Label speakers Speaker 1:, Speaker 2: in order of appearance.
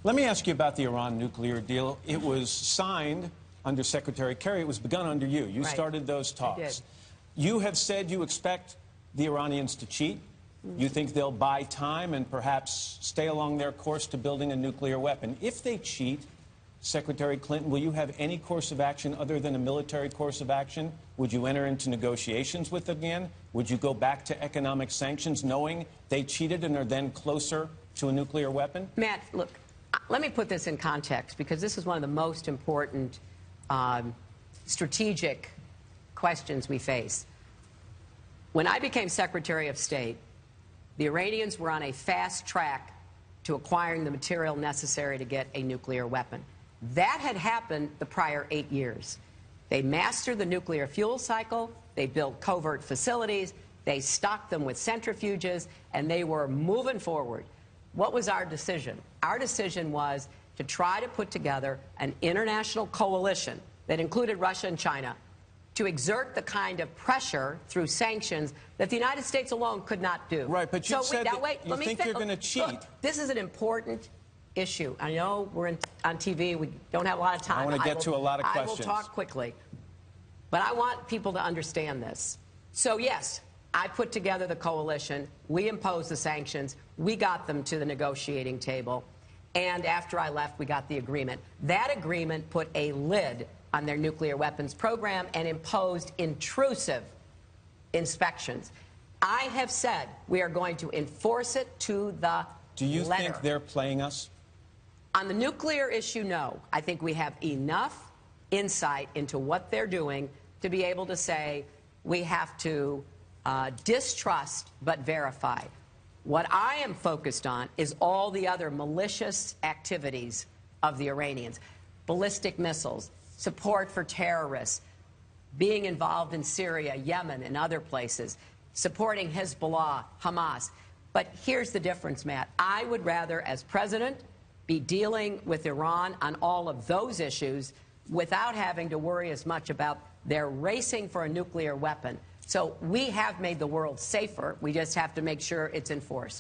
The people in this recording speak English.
Speaker 1: Let me ask you about the Iran nuclear deal. It was signed under Secretary Kerry. It was begun under you. You started those talks.
Speaker 2: I did.
Speaker 1: You have said you expect the Iranians to cheat. You think they'll buy time and perhaps stay along their course to building a nuclear weapon. If they cheat, Secretary Clinton, will you have any course of action other than a military course of action? Would you enter into negotiations with them again? Would you go back to economic sanctions knowing they cheated and are then closer to a nuclear weapon?
Speaker 2: Matt, look, let me put this in context, because this is one of the most important strategic questions we face. When I became Secretary of State, the Iranians were on a fast track to acquiring the material necessary to get a nuclear weapon. That had happened the prior 8 years. They mastered the nuclear fuel cycle, they built covert facilities, they stocked them with centrifuges, and they were moving forward. What was our decision? Our decision was to try to put together an international coalition that included Russia and China to exert the kind of pressure through sanctions that the United States alone could not do.
Speaker 1: Right, but you said you think you're going to cheat.
Speaker 2: Look, this is an important issue. I know we're on TV. We don't have a lot of time.
Speaker 1: I want to get to a lot of questions.
Speaker 2: I will talk quickly. But I want people to understand this. So, yes, I put together the coalition. We imposed the sanctions. We got them to the negotiating table. And after I left, we got the agreement. That agreement put a lid on their nuclear weapons program and imposed intrusive inspections. I have said we are going to enforce it to the letter.
Speaker 1: Do you think they're playing us?
Speaker 2: On the nuclear issue, no. I think we have enough insight into what they're doing to be able to say we have to distrust but verify. What I am focused on is all the other malicious activities of the Iranians. Ballistic missiles, support for terrorists, being involved in Syria, Yemen, and other places, supporting Hezbollah, Hamas. But here's the difference, Matt. I would rather, as president, be dealing with Iran on all of those issues without having to worry as much about their racing for a nuclear weapon. So we have made the world safer. We just have to make sure it's enforced.